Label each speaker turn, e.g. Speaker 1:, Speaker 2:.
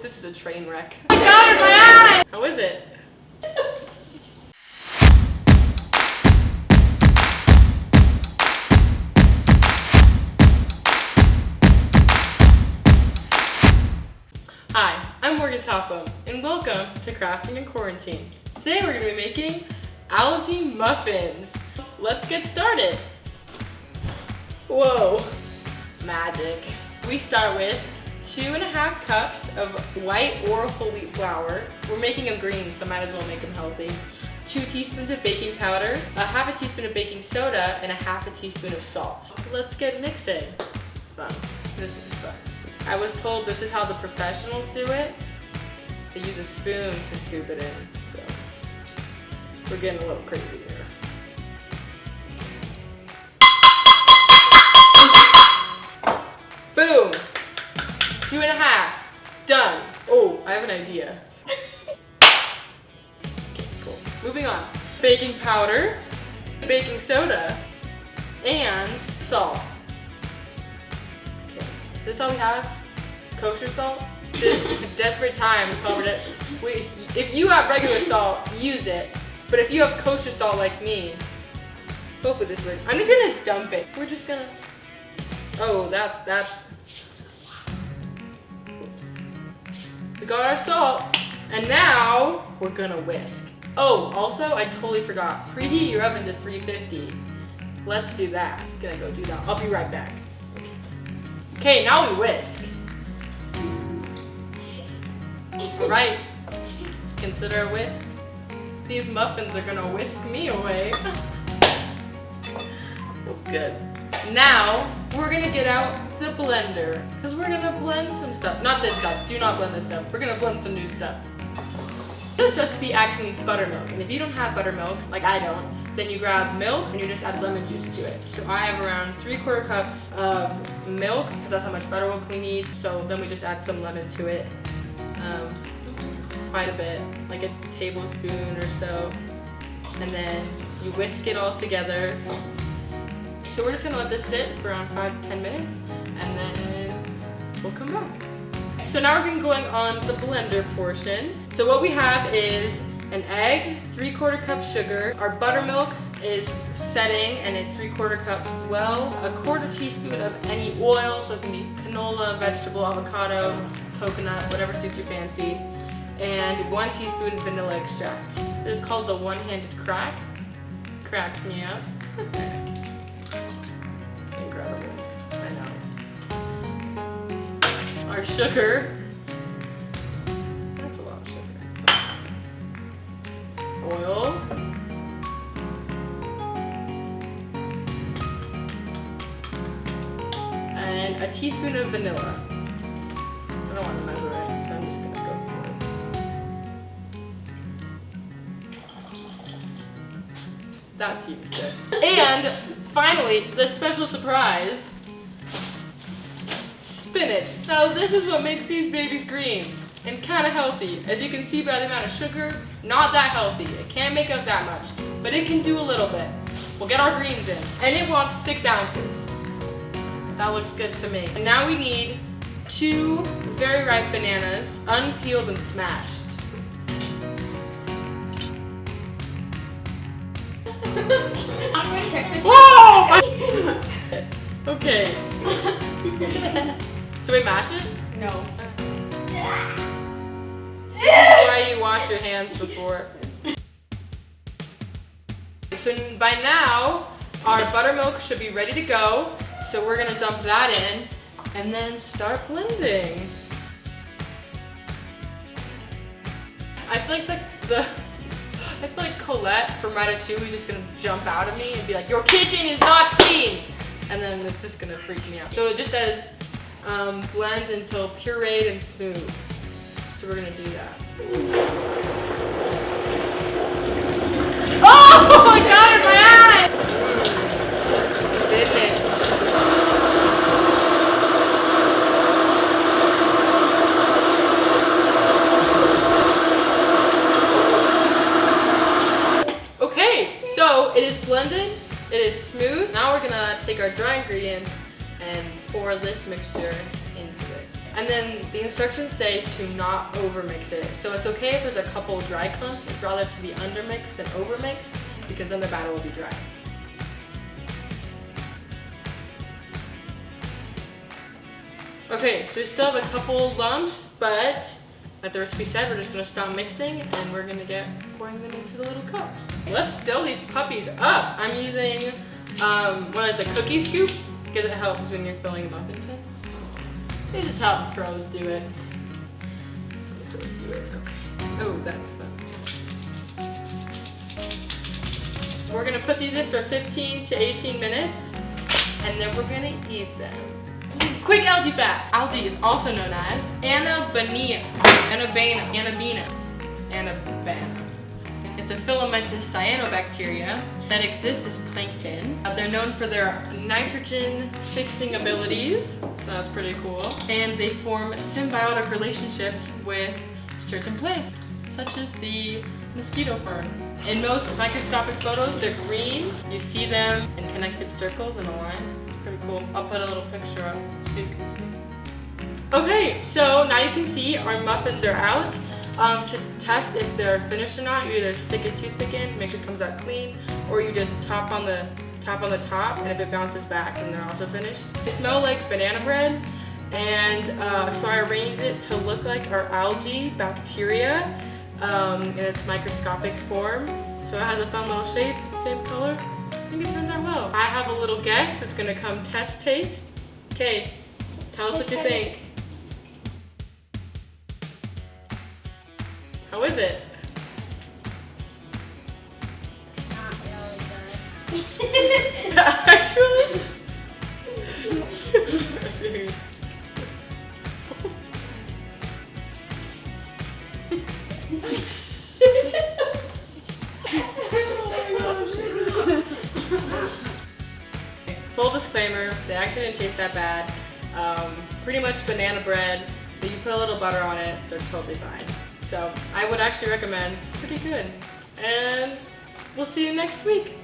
Speaker 1: This is a train wreck. I got it in my eye! How is it? Hi, I'm Morgan Topham, and welcome to Crafting in Quarantine. Today we're going to be making algae muffins. Let's get started. Whoa, magic. We start with 2.5 cups of white or whole wheat flour. We're making them green, so might as well make them healthy. 2 teaspoons of baking powder, a half a teaspoon of baking soda, and a half a teaspoon of salt. Let's get mixing. This is fun. This is fun. I was told this is how the professionals do it. They use a spoon to scoop it in, so we're getting a little crazy here. Boom! 2.5. Done. Oh, I have an idea. Okay, cool. Moving on. Baking powder, baking soda, and salt. Okay. This is all we have? Kosher salt? This desperate times covered it. If you have regular salt, use it. But if you have kosher salt like me, hopefully this works. I'm just gonna dump it. We're just gonna. Oh, that's. Oops. We got our salt, and now we're gonna whisk. Oh, also, I totally forgot. Preheat your oven to 350. Let's do that. I'm gonna go do that. I'll be right back. Okay, now we whisk. All right, consider a whisk. These muffins are gonna whisk me away. Feels good. Now, we're gonna get out the blender, because we're gonna blend some stuff. Not this stuff, do not blend this stuff. We're gonna blend some new stuff. This recipe actually needs buttermilk, and if you don't have buttermilk, like I don't, then you grab milk and you just add lemon juice to it. So I have around 3/4 cups of milk, because that's how much buttermilk we need. So then we just add some lemon to it. Quite a bit, like a tablespoon or so. And then you whisk it all together. So we're just gonna let this sit for around 5 to 10 minutes, and then we'll come back. So now we're gonna go on the blender portion. So what we have is an egg, 3/4 cup sugar. Our buttermilk is setting, and it's 3/4 cups. Well, a 1/4 teaspoon of any oil, so it can be canola, vegetable, avocado, coconut, whatever suits your fancy, and 1 teaspoon vanilla extract. This is called the one-handed crack. Cracks me up. Incredible. I know. Our sugar. That's a lot of sugar. Oil. And a teaspoon of vanilla. I don't want to measure it, so I'm just going to go for it. That seems good. And finally, the special surprise, spinach. Now this is what makes these babies green and kind of healthy. As you can see by the amount of sugar, not that healthy. It can't make up that much, but it can do a little bit. We'll get our greens in. And it wants 6 ounces. That looks good to me. And now we need 2 very ripe bananas, unpeeled and smashed. Whoa! Okay. So we mash it?
Speaker 2: No.
Speaker 1: This is why you wash your hands before. So by now, our buttermilk should be ready to go. So we're gonna dump that in and then start blending. I feel like Colette from Ratatouille is just gonna jump out at me and be like, "Your kitchen is not clean!" And then it's just gonna freak me out. So it just says, blend until pureed and smooth. So we're gonna do that. Oh, I got it in my eye! Spinach. So it is blended, it is smooth. Now we're gonna take our dry ingredients and pour this mixture into it. And then the instructions say to not overmix it. So it's okay if there's a couple dry clumps. It's rather to be undermixed than overmixed because then the batter will be dry. Okay, so we still have a couple lumps, but like the recipe said, we're just gonna stop mixing and we're gonna get pouring them into the little cups. Let's fill these puppies up. I'm using one of the cookie scoops because it helps when you're filling muffin tins. They just help pros do it. That's how the pros do it. Okay. Oh, that's fun. We're gonna put these in for 15 to 18 minutes and then we're gonna eat them. Quick algae fact. Algae is also known as Annabina. It's a filamentous cyanobacteria that exists as plankton. They're known for their nitrogen fixing abilities, so that's pretty cool. And they form symbiotic relationships with certain plants, such as the mosquito fern. In most microscopic photos, they're green. You see them in connected circles in a line. It's pretty cool. I'll put a little picture up so you can see. Okay, so now you can see our muffins are out. To test if they're finished or not, you either stick a toothpick in, make sure it comes out clean, or you just tap on the top, and if it bounces back, then they're also finished. They smell like banana bread, and so I arranged it to look like our algae bacteria in its microscopic form. So it has a fun little shape, same color. I think it turned out well. I have a little guest that's gonna come taste. Okay, tell us what you think. How is it?
Speaker 2: Not really good.
Speaker 1: Actually? Full disclaimer, they actually didn't taste that bad. Pretty much banana bread, but you put a little butter on it, they're totally fine. So I would actually recommend, pretty good. And we'll see you next week.